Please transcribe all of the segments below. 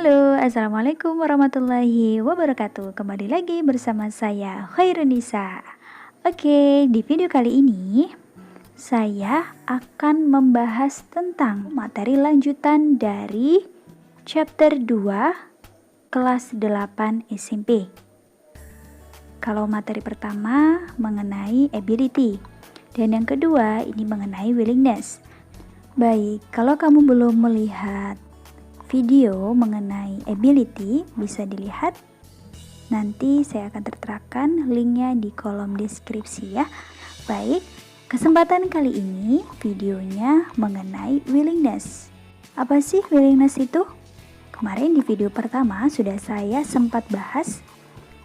Halo, Assalamualaikum warahmatullahi wabarakatuh. Kembali lagi bersama saya Khairunisa. Oke, di video kali ini saya akan membahas tentang materi lanjutan dari chapter 2 kelas 8 SMP. Kalau materi pertama mengenai ability dan yang kedua ini mengenai willingness. Baik, kalau kamu belum melihat video mengenai ability, bisa dilihat. Nanti saya akan terterakan linknya di kolom deskripsi ya. Baik, kesempatan kali ini videonya mengenai willingness. Apa sih willingness itu? Kemarin di video pertama sudah saya sempat bahas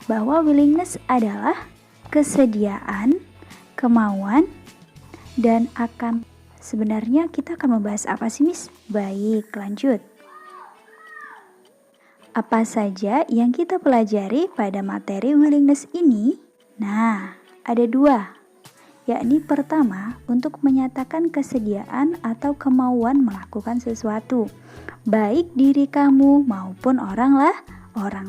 bahwa willingness adalah kesediaan, kemauan, dan akan. Sebenarnya kita akan membahas apa sih, Miss? Baik, lanjut. Apa saja yang kita pelajari pada materi willingness ini? Nah, ada dua, yakni pertama untuk menyatakan kesediaan atau kemauan melakukan sesuatu, baik diri kamu maupun orang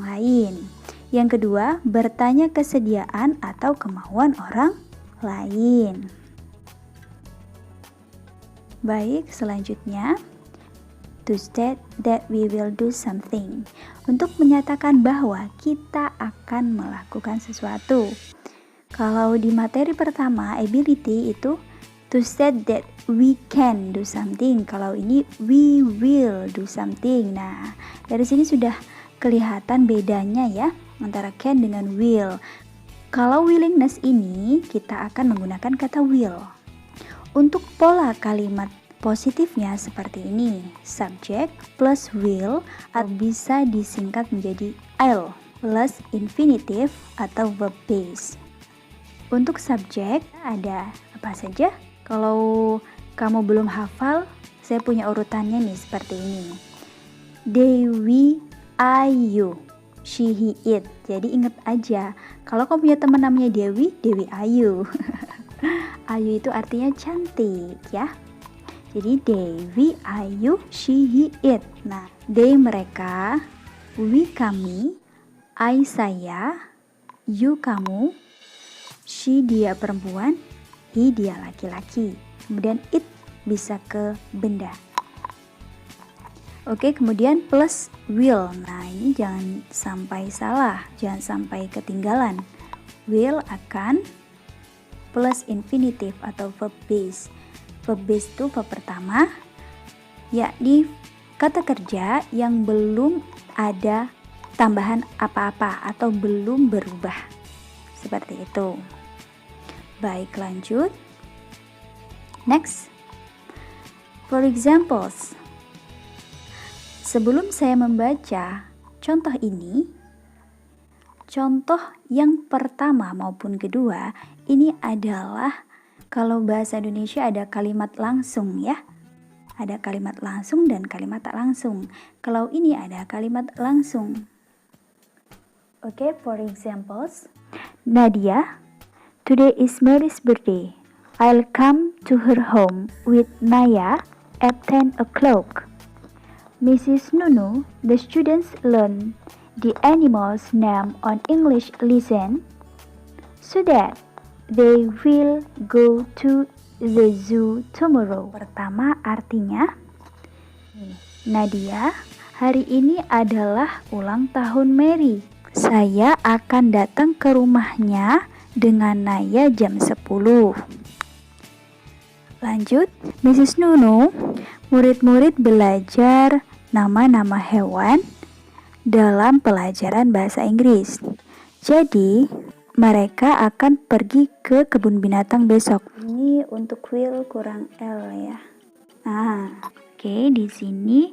lain. Yang kedua, bertanya kesediaan atau kemauan orang lain. Baik, selanjutnya to state that we will do something, untuk menyatakan bahwa kita akan melakukan sesuatu. Kalau di materi pertama ability itu to state that we can do something, kalau ini we will do something. Nah, dari sini sudah kelihatan bedanya ya antara can dengan will. Kalau willingness ini kita akan menggunakan kata will. Untuk pola kalimat positifnya seperti ini, subject plus will atau bisa disingkat menjadi I'll plus infinitive atau verb base. Untuk subject ada apa saja? Kalau kamu belum hafal, saya punya urutannya nih seperti ini. They, we, I, you, she, he, it. Jadi ingat aja, kalau kamu punya teman namanya Dewi, Dewi Ayu. Ayu itu artinya cantik ya. Jadi Dewi, Ayu, she, he, it. Nah, they mereka, we kami, I saya, you kamu, she dia perempuan, he dia laki-laki. Kemudian it bisa ke benda. Oke, kemudian plus will. Nah, ini jangan sampai salah, jangan sampai ketinggalan. Will akan plus infinitive atau verb base. Verb base itu verb pertama, yakni kata kerja yang belum ada tambahan apa-apa atau belum berubah. Seperti itu. Baik, lanjut. Next. For examples. Sebelum saya membaca contoh ini, contoh yang pertama maupun kedua, ini adalah kalau bahasa Indonesia ada kalimat langsung ya. Ada kalimat langsung dan kalimat tak langsung. Kalau ini ada kalimat langsung. Oke, for examples. Nadia, today is Mary's birthday. I'll come to her home with Naya at 10 o'clock. Mrs. Nunu, the students learn the animal's name on English lesson so that they will go to the zoo tomorrow. Pertama artinya, Nadia, hari ini adalah ulang tahun Mary. Saya akan datang ke rumahnya dengan Naya jam 10. Lanjut, Mrs. Nunu, murid-murid belajar nama-nama hewan dalam pelajaran bahasa Inggris. Jadi, mereka akan pergi ke kebun binatang besok. Ini untuk will kurang L ya. Oke, di sini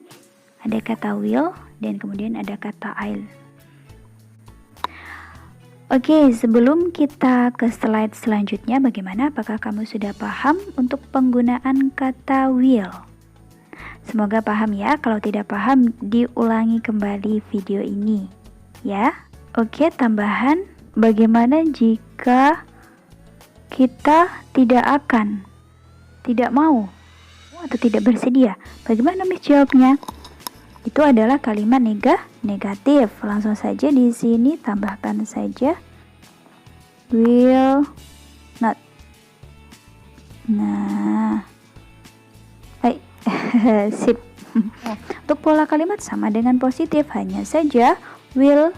ada kata will dan kemudian ada kata I'll. Oke, sebelum kita ke slide selanjutnya, bagaimana? Apakah kamu sudah paham untuk penggunaan kata will? Semoga paham ya. Kalau tidak paham, diulangi kembali video ini ya. Oke, tambahan. Bagaimana jika kita tidak mau atau tidak bersedia? Bagaimana Miss jawabnya? itu adalah kalimat negatif. Langsung saja di sini tambahkan saja will not. Nah, sip. Untuk pola kalimat sama dengan positif, hanya saja will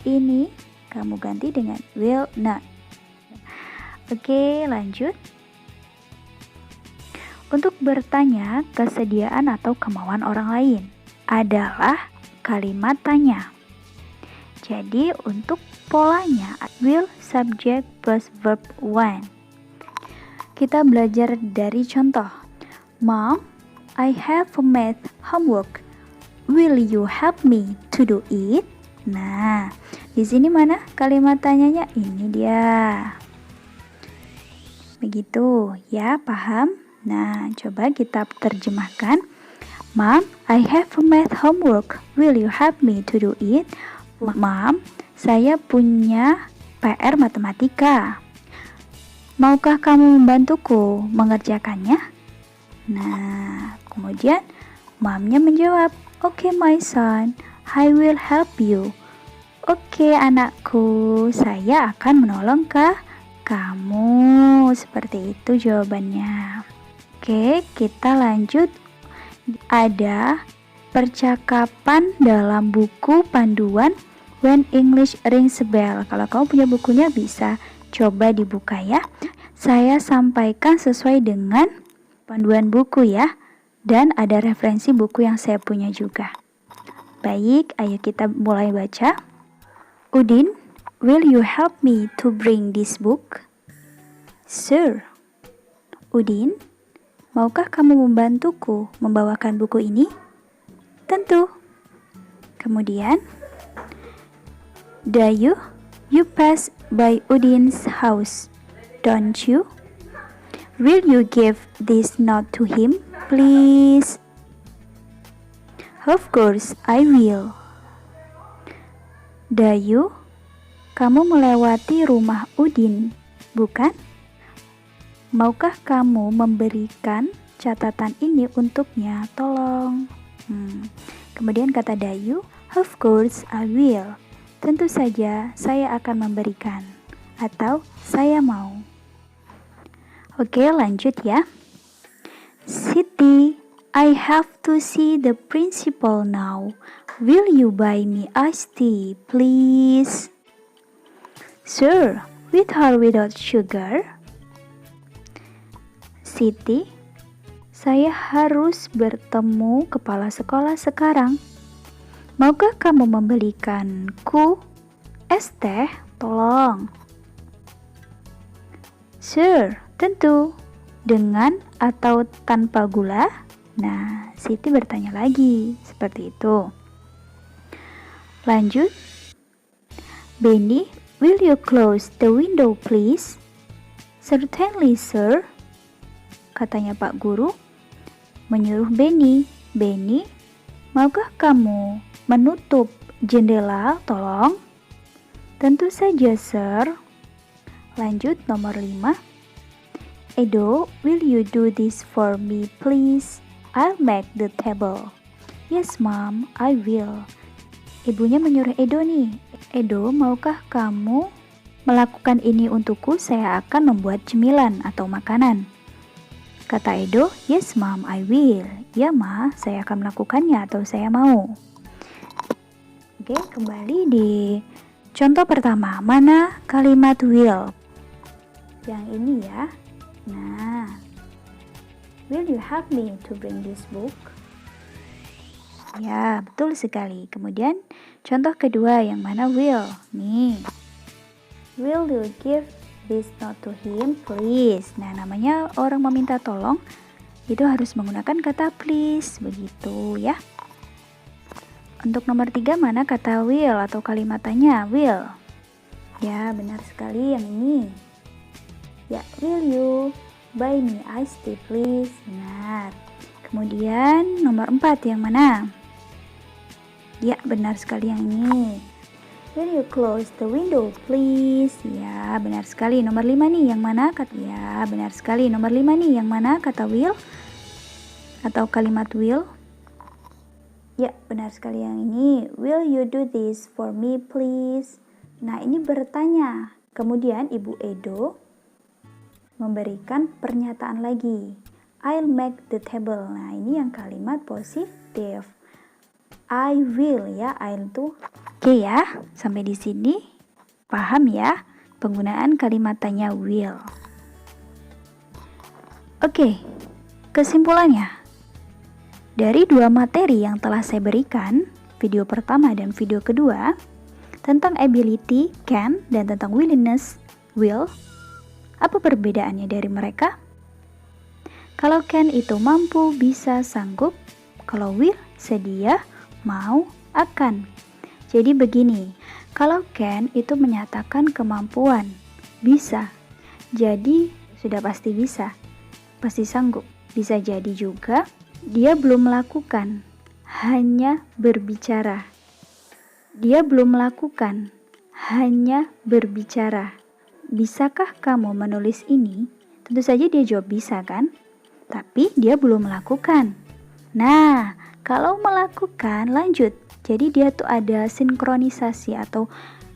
ini kamu ganti dengan will not. Oke, lanjut. Untuk bertanya kesediaan atau kemauan orang lain adalah kalimat tanya. Jadi untuk polanya will subject plus verb one. Kita belajar dari contoh. Mom, I have a math homework. Will you help me to do it? Nah, di sini mana kalimat tanyanya? Ini dia. Begitu, ya, paham? Nah, coba kita terjemahkan. Mom, I have a math homework. Will you help me to do it? Mom, saya punya PR matematika. Maukah kamu membantuku mengerjakannya? Nah, kemudian momnya menjawab, "Okay, my son, I will help you." Oke, anakku, saya akan menolong kamu. Seperti itu jawabannya. Oke, kita lanjut. Ada percakapan dalam buku panduan When English Rings a Bell. Kalau kamu punya bukunya bisa coba dibuka ya. Saya sampaikan sesuai dengan panduan buku ya. Dan ada referensi buku yang saya punya juga. Baik, ayo kita mulai baca. Udin, will you help me to bring this book? Sir. Udin, maukah kamu membantuku membawakan buku ini? Tentu. Kemudian, Dayu, you pass by Udin's house, don't you? Will you give this note to him, please? Of course, I will. Dayu, kamu melewati rumah Udin, bukan? Maukah kamu memberikan catatan ini untuknya? Tolong. Kemudian kata Dayu, of course, I will. Tentu saja saya akan memberikan. Atau saya mau. Oke, lanjut ya. Siti, I have to see the principal now. Will you buy me iced tea, please? Sure, with or without sugar? Siti, saya harus bertemu kepala sekolah sekarang. Maukah kamu membelikanku es teh? Tolong. Sure, tentu. Dengan atau tanpa gula? Nah, Siti bertanya lagi. Seperti itu. Lanjut. Benny, will you close the window please? Certainly, sir. Katanya Pak Guru. Menyuruh Benny. Benny, maukah kamu menutup jendela? Tolong. Tentu saja, sir. Lanjut nomor 5. Edo, will you do this for me, please? I'll make the table. Yes, mom, I will. Ibunya menyuruh Edo nih. Edo, maukah kamu melakukan ini untukku? Saya akan membuat cemilan atau makanan. Kata Edo, yes, mom, I will. Ya, ma, saya akan melakukannya atau saya mau. Oke, kembali di contoh pertama. Mana kalimat will? Yang ini ya. Nah, will you help me to bring this book? Ya, betul sekali. Kemudian contoh kedua yang mana will? Nih. Will you give this note to him, please? Nah, namanya orang meminta tolong itu harus menggunakan kata please, begitu ya. Untuk nomor 3 mana kata will atau kalimat tanya? Will. Ya, benar sekali yang ini. Ya, will you buy me iced tea please? Benar. Kemudian nomor 4 yang mana? Ya, benar sekali yang ini. Will you close the window please? Ya, benar sekali. Nomor 5 nih yang mana? Ya, benar sekali. Nomor 5 nih yang mana kata will atau kalimat will? Ya, benar sekali yang ini. Will you do this for me, please? Nah, ini bertanya. Kemudian Ibu Edo memberikan pernyataan lagi. I'll make the table. Nah, ini yang kalimat positif. I will ya, I'll tuh. Oke ya, sampai di sini paham ya penggunaan kalimat tanya will. Oke, kesimpulannya. Dari dua materi yang telah saya berikan, video pertama dan video kedua, tentang ability, can, dan tentang willingness, will, apa perbedaannya dari mereka? Kalau can itu mampu, bisa, sanggup. Kalau will, sedia, mau, akan. Jadi begini, kalau can itu menyatakan kemampuan, bisa. Jadi sudah pasti bisa, pasti sanggup. Bisa jadi juga dia belum melakukan, hanya berbicara. Dia belum melakukan, hanya berbicara. Bisakah kamu menulis ini? Tentu saja dia jawab bisa kan? Tapi dia belum melakukan. Nah, kalau melakukan lanjut. Jadi dia tuh ada sinkronisasi atau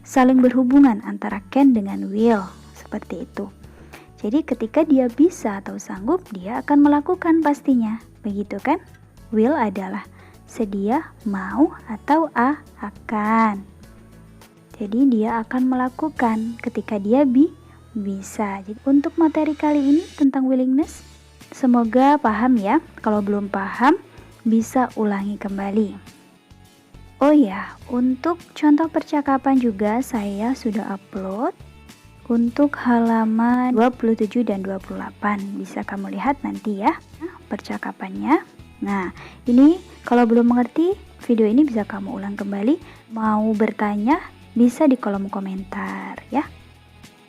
saling berhubungan antara can dengan will. Seperti itu. Jadi ketika dia bisa atau sanggup, dia akan melakukan pastinya. Begitu kan? Will adalah sedia, mau, atau akan. Jadi dia akan melakukan ketika dia bisa. Jadi untuk materi kali ini tentang willingness, semoga paham ya. Kalau belum paham, bisa ulangi kembali. Oh ya, untuk contoh percakapan juga saya sudah upload untuk halaman 27 dan 28. Bisa kamu lihat nanti ya percakapannya. Nah, ini kalau belum mengerti video ini bisa kamu ulang kembali. Mau bertanya bisa di kolom komentar ya.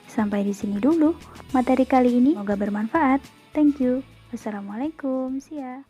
Sampai di sini dulu materi kali ini. Semoga bermanfaat. Thank you. Wassalamualaikum. See ya.